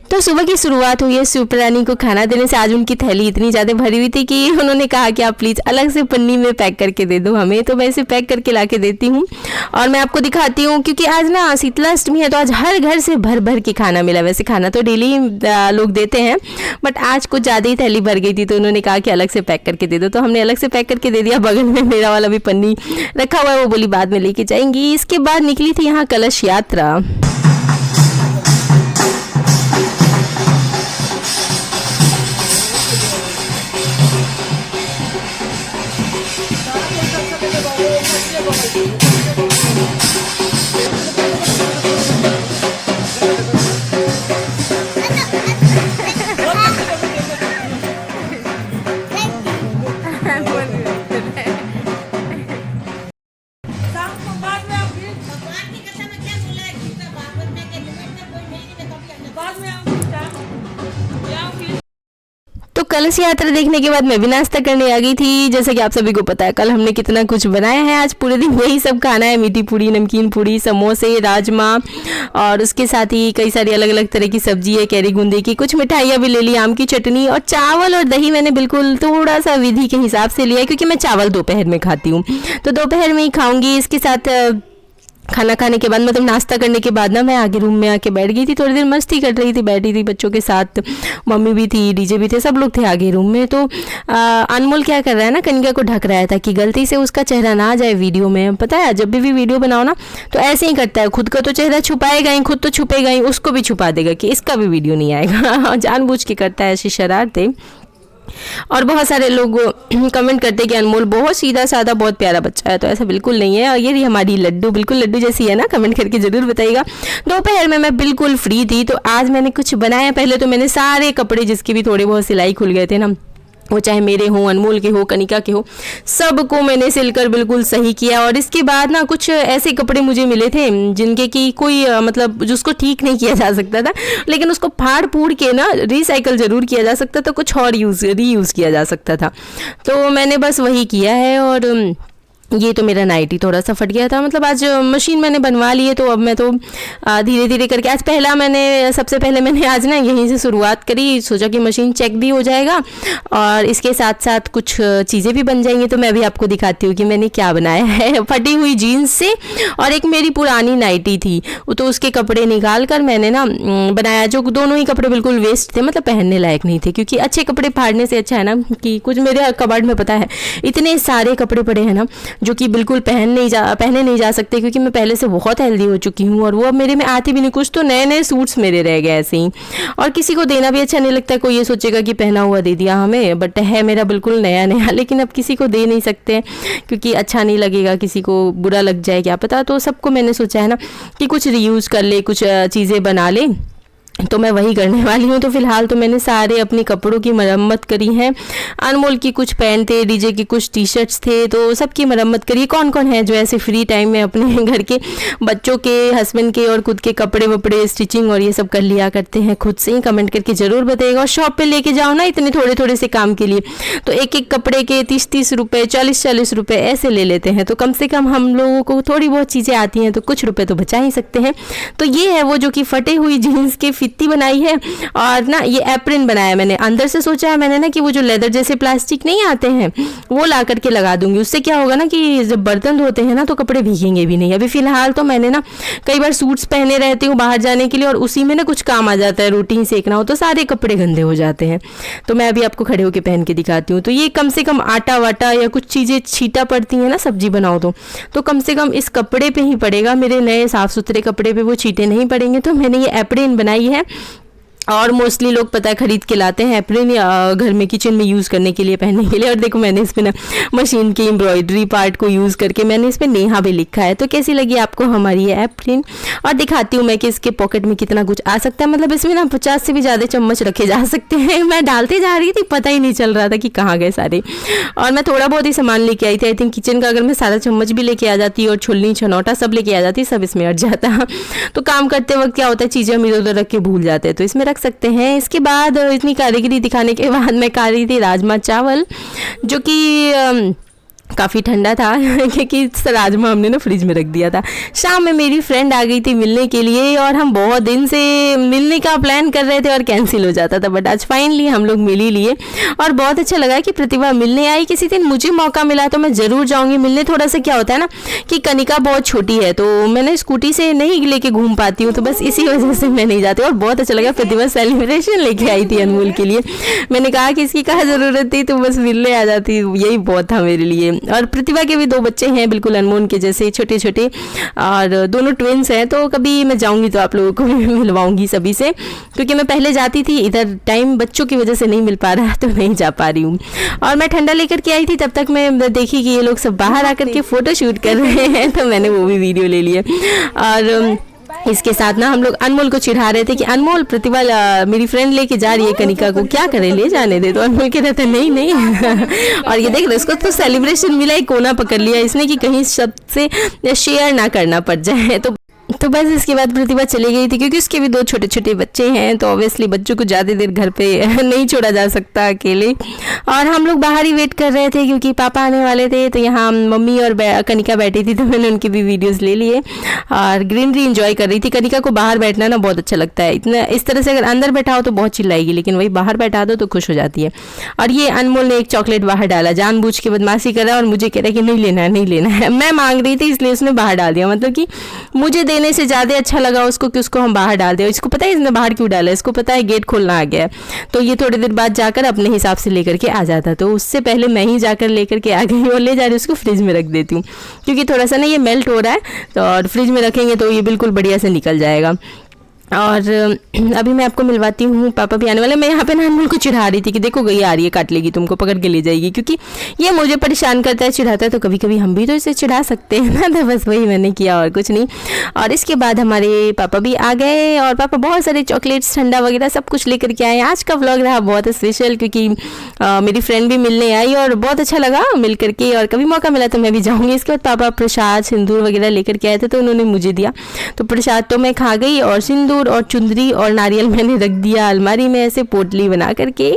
तो सुबह की शुरुआत हुई है शिव प्राणी को खाना देने से। आज उनकी थैली इतनी ज़्यादा भरी हुई थी कि उन्होंने कहा कि आप प्लीज़ अलग से पन्नी में पैक करके दे दो हमें। तो मैं इसे पैक करके ला के देती हूँ और मैं आपको दिखाती हूँ, क्योंकि आज ना शीतलाष्टमी है तो आज हर घर से भर भर के खाना मिला। वैसे खाना तो डेली लोग देते हैं, बट आज कुछ ज़्यादा ही थैली भर गई थी तो उन्होंने कहा कि अलग से पैक करके दे दो। तो हमने अलग से पैक करके दे दिया। बगल में मेरा वाला भी पन्नी रखा हुआ है, वो बोली बाद में लेके जाएंगी। इसके बाद निकली थी यहाँ कलश यात्रा। तो कलश यात्रा देखने के बाद मैं भी नाश्ता करने आ गई थी। जैसा कि आप सभी को पता है कल हमने कितना कुछ बनाया है। आज पूरे दिन यही सब खाना है, मीठी पूड़ी, नमकीन पूड़ी, समोसे, राजमा और उसके साथ ही कई सारी अलग अलग तरह की सब्जी है, कैरी गूंदे की, कुछ मिठाइयाँ भी ले ली, आम की चटनी और चावल और दही मैंने बिल्कुल थोड़ा सा विधि के हिसाब से लिया है, क्योंकि मैं चावल दोपहर में खाती हूँ तो दोपहर में ही खाऊंगी। इसके साथ खाना खाने के बाद मतलब नाश्ता करने के बाद ना मैं आगे रूम में आके बैठ गई थी। थोड़ी देर मस्ती कर रही थी, बैठी थी बच्चों के साथ, मम्मी भी थी, डीजे भी थे, सब लोग थे आगे रूम में। तो अनमोल क्या कर रहा है ना, कनिका को ढक रहा था कि गलती से उसका चेहरा ना आ जाए वीडियो में। पता है जब भी वीडियो बनाओ ना तो ऐसे ही करता है, खुद का तो चेहरा छुपाएगा ही, खुद तो छुपेगा ही, उसको भी छुपा देगा कि इसका भी वीडियो नहीं आएगा। जानबूझ के करता है ऐसी शरारतें। और बहुत सारे लोग कमेंट करते हैं कि अनमोल बहुत सीधा साधा बहुत प्यारा बच्चा है, तो ऐसा बिल्कुल नहीं है। और ये रही हमारी लड्डू, बिल्कुल लड्डू जैसी है ना, कमेंट करके ज़रूर बताइएगा। दोपहर में मैं बिल्कुल फ्री थी तो आज मैंने कुछ बनाया। पहले तो मैंने सारे कपड़े जिसके भी थोड़े बहुत सिलाई खुल गए थे ना, वो चाहे मेरे हों, अनमोल के हो, कनिका के हो, सबको मैंने सिलकर बिल्कुल सही किया। और इसके बाद ना कुछ ऐसे कपड़े मुझे मिले थे जिनके कि कोई मतलब जिसको ठीक नहीं किया जा सकता था, लेकिन उसको फाड़ फूड़ के ना रिसाइकल ज़रूर किया जा सकता था, कुछ और रीयूज़ किया जा सकता था। तो मैंने बस वही किया है। और ये तो मेरा नाइटी थोड़ा सा फट गया था, मतलब आज मशीन मैंने बनवा ली है तो अब मैं तो धीरे धीरे करके आज सबसे पहले मैंने आज ना यहीं से शुरुआत करी। सोचा कि मशीन चेक भी हो जाएगा और इसके साथ साथ कुछ चीज़ें भी बन जाएंगी। तो मैं भी आपको दिखाती हूँ कि मैंने क्या बनाया है। फटी हुई जीन्स से और एक मेरी पुरानी नाइटी थी, तो उसके कपड़े निकाल कर मैंने ना बनाया, जो दोनों ही कपड़े बिल्कुल वेस्ट थे, मतलब पहनने लायक नहीं थे। क्योंकि अच्छे कपड़े फाड़ने से अच्छा है ना कि कुछ मेरे कबर्ड में पता है इतने सारे कपड़े पड़े हैं ना जो कि बिल्कुल पहने नहीं जा सकते, क्योंकि मैं पहले से बहुत हेल्दी हो चुकी हूँ और वो अब मेरे में आती भी नहीं। कुछ तो नए नए सूट्स मेरे रह गए ऐसे ही, और किसी को देना भी अच्छा नहीं लगता। कोई ये सोचेगा कि पहना हुआ दे दिया हमें, बट है मेरा बिल्कुल नया नया, लेकिन अब किसी को दे नहीं सकते क्योंकि अच्छा नहीं लगेगा, किसी को बुरा लग जाए क्या पता। तो सबको मैंने सोचा है ना कि कुछ रीयूज़ कर ले, कुछ चीज़ें बना ले, तो मैं वही करने वाली हूँ। तो फिलहाल तो मैंने सारे अपने कपड़ों की मरम्मत करी है। अनमोल की कुछ पैंट थे, डीजे की कुछ टी शर्ट्स थे, तो सबकी मरम्मत करी। कौन कौन है जो ऐसे फ्री टाइम में अपने घर के, बच्चों के, हस्बैंड के और खुद के कपड़े वपड़े स्टिचिंग और ये सब कर लिया करते हैं खुद से ही, कमेंट करके ज़रूर बताइएगा। और शॉप पे लेके जाओ ना इतने थोड़े थोड़े से काम के लिए, तो एक एक कपड़े के 30-30 रुपये, 40-40 रुपये ऐसे ले लेते हैं। तो कम से कम हम लोगों को थोड़ी बहुत चीज़ें आती हैं तो कुछ रुपये तो बचा ही सकते हैं। तो ये है वो जो कि फटे हुई जीन्स के फित्ती बनाई है और ना ये एप्रिन बनाया मैंने। अंदर से सोचा है मैंने ना कि वो जो लेदर जैसे प्लास्टिक नहीं आते हैं वो ला करके लगा दूंगी। उससे क्या होगा ना कि जब बर्तन धोते हैं ना तो कपड़े भीगेंगे भी नहीं। अभी फिलहाल तो मैंने ना कई बार सूट्स पहने रहती हूँ बाहर जाने के लिए और उसी में ना कुछ काम आ जाता है, रोटी सेकना हो तो सारे कपड़े गंदे हो जाते हैं। तो मैं अभी आपको खड़े होकर पहन के दिखाती हूँ। तो ये कम से कम आटा वाटा या कुछ चीज़ें छीटा पड़ती हैं ना सब्जी बनाओ तो कम से कम इस कपड़े पे ही पड़ेगा, मेरे नए साफ़ सुथरे कपड़े पे वो छीटे नहीं पड़ेंगे। तो मैंने ये एप्रिन बनाई है और मोस्टली लोग पता है खरीद के लाते हैं एप्रिन घर में किचन में यूज़ करने के लिए, पहनने के लिए। और देखो मैंने इस पर ना मशीन की एम्ब्रॉयडरी पार्ट को यूज़ करके मैंने इस पर नेहा भी लिखा है। तो कैसी लगी आपको हमारी ये एप्रिन? और दिखाती हूँ मैं कि इसके पॉकेट में कितना कुछ आ सकता है। मतलब इसमें ना 50 से भी ज़्यादा चम्मच रखे जा सकते हैं। मैं डालते जा रही थी, पता ही नहीं चल रहा था कि कहाँ गए सारे। और मैं थोड़ा बहुत ही सामान लेके आई थी। आई थिंक किचन का अगर मैं सारा चम्मच भी लेके आ जाती और छुलनी छनौटा सब लेके आ जाती, सब इसमें अट जाता। तो काम करते वक्त क्या होता है चीज़ें हम इधर उधर रख के भूल जाते हैं, तो इसमें रख सकते हैं। इसके बाद इतनी कारीगरी दिखाने के बाद मैं खा रही थी राजमा चावल, जो कि काफ़ी ठंडा था क्योंकि राजमा हमने ना फ्रिज में रख दिया था। शाम में मेरी फ्रेंड आ गई थी मिलने के लिए और हम बहुत दिन से मिलने का प्लान कर रहे थे और कैंसिल हो जाता था, बट आज फाइनली हम लोग मिल ही लिए और बहुत अच्छा लगा कि प्रतिभा मिलने आई। किसी दिन मुझे मौका मिला तो मैं ज़रूर जाऊँगी मिलने। थोड़ा सा क्या होता है ना कि कनिका बहुत छोटी है तो मैंने स्कूटी से नहीं लेके घूम पाती हूँ, तो बस इसी वजह से मैं नहीं जाती। और बहुत अच्छा लगा, प्रतिभा सेलिब्रेशन लेके आई थी अनमोल के लिए। मैंने कहा कि इसकी कहाँ ज़रूरत थी, तो बस मिलने आ जाती, यही बहुत था मेरे लिए। और प्रतिभा के भी 2 बच्चे हैं बिल्कुल अनमोल के जैसे छोटे छोटे, और दोनों ट्विंस हैं। तो कभी मैं जाऊंगी तो आप लोगों को भी मिलवाऊंगी सभी से, क्योंकि मैं पहले जाती थी, इधर टाइम बच्चों की वजह से नहीं मिल पा रहा है तो नहीं जा पा रही हूँ। और मैं ठंडा लेकर के आई थी, तब तक मैं देखी कि ये लोग सब बाहर आकर के फ़ोटो शूट कर रहे हैं तो मैंने वो भी वीडियो ले लिए। और इसके साथ ना हम लोग अनमोल को चिढ़ा रहे थे कि अनमोल प्रतिभा मेरी फ्रेंड लेके जा रही है कनिका को, क्या करे, ले जाने दे। तो अनमोल कह रहे थे नहीं नहीं और ये देख रहे उसको तो सेलिब्रेशन मिला, ही कोना पकड़ लिया इसने कि कहीं सबसे शेयर ना करना पड़ जाए। तो बस इसके बाद प्रतिभा चली गई थी, क्योंकि उसके भी 2 छोटे छोटे बच्चे हैं तो ऑब्वियसली बच्चों को ज़्यादा देर घर पे नहीं छोड़ा जा सकता अकेले। और हम लोग बाहर ही वेट कर रहे थे क्योंकि पापा आने वाले थे। तो यहाँ मम्मी और कनिका बैठी थी तो मैंने उनकी भी वीडियोस ले लिए और ग्रीनरी एंजॉय कर रही थी। कनिका को बाहर बैठना ना बहुत अच्छा लगता है, इतना इस तरह से अगर अंदर बैठा हो तो बहुत चिल्लाएगी, लेकिन वही बाहर बैठा दो तो खुश हो जाती है। और ये अनमोल ने एक चॉकलेट बाहर डाला, जानबूझ के बदमाशी कर रहा है और मुझे कह रहा है कि नहीं लेना है नहीं लेना है। मैं मांग रही थी इसलिए उसने बाहर डाल दिया, मतलब कि मुझे देने से ज़्यादा अच्छा लगा उसको कि उसको हम बाहर डाल दें। इसको पता है इसने बाहर क्यों डाला है, इसको पता है गेट खोलना आ गया है। तो ये थोड़ी देर बाद जाकर अपने हिसाब से लेकर के आ जाता, तो उससे पहले मैं ही जाकर लेकर के आ गई और ले जा रही उसको फ्रिज में रख देती हूँ, क्योंकि थोड़ा सा ना ये मेल्ट हो रहा है तो और फ्रिज में रखेंगे तो ये बिल्कुल बढ़िया से निकल जाएगा। और अभी मैं आपको मिलवाती हूँ, पापा भी आने वाले। मैं यहाँ पे ना अनमोल को चिढ़ा रही थी कि देखो गई आ रही है, काट लेगी तुमको, पकड़ के ले जाएगी, क्योंकि ये मुझे परेशान करता है, चिढ़ाता है। तो कभी कभी हम भी तो इसे चिढ़ा सकते हैं ना, तो बस वही मैंने किया और कुछ नहीं। और इसके बाद हमारे पापा भी आ गए और पापा बहुत सारे चॉकलेट्स ठंडा वगैरह सब कुछ लेकर के आए। आज का व्लॉग रहा बहुत स्पेशल, क्योंकि मेरी फ्रेंड भी मिलने आई और बहुत अच्छा लगा मिल करके, और कभी मौका मिला तो मैं भी जाऊँगी। इसके बाद पापा प्रसाद सिंदूर वगैरह लेकर के आए थे तो उन्होंने मुझे दिया, तो प्रसाद तो मैं खा गई और सिंदूर और चुंदरी और नारियल मैंने रख दिया अलमारी में ऐसे पोटली बना करके।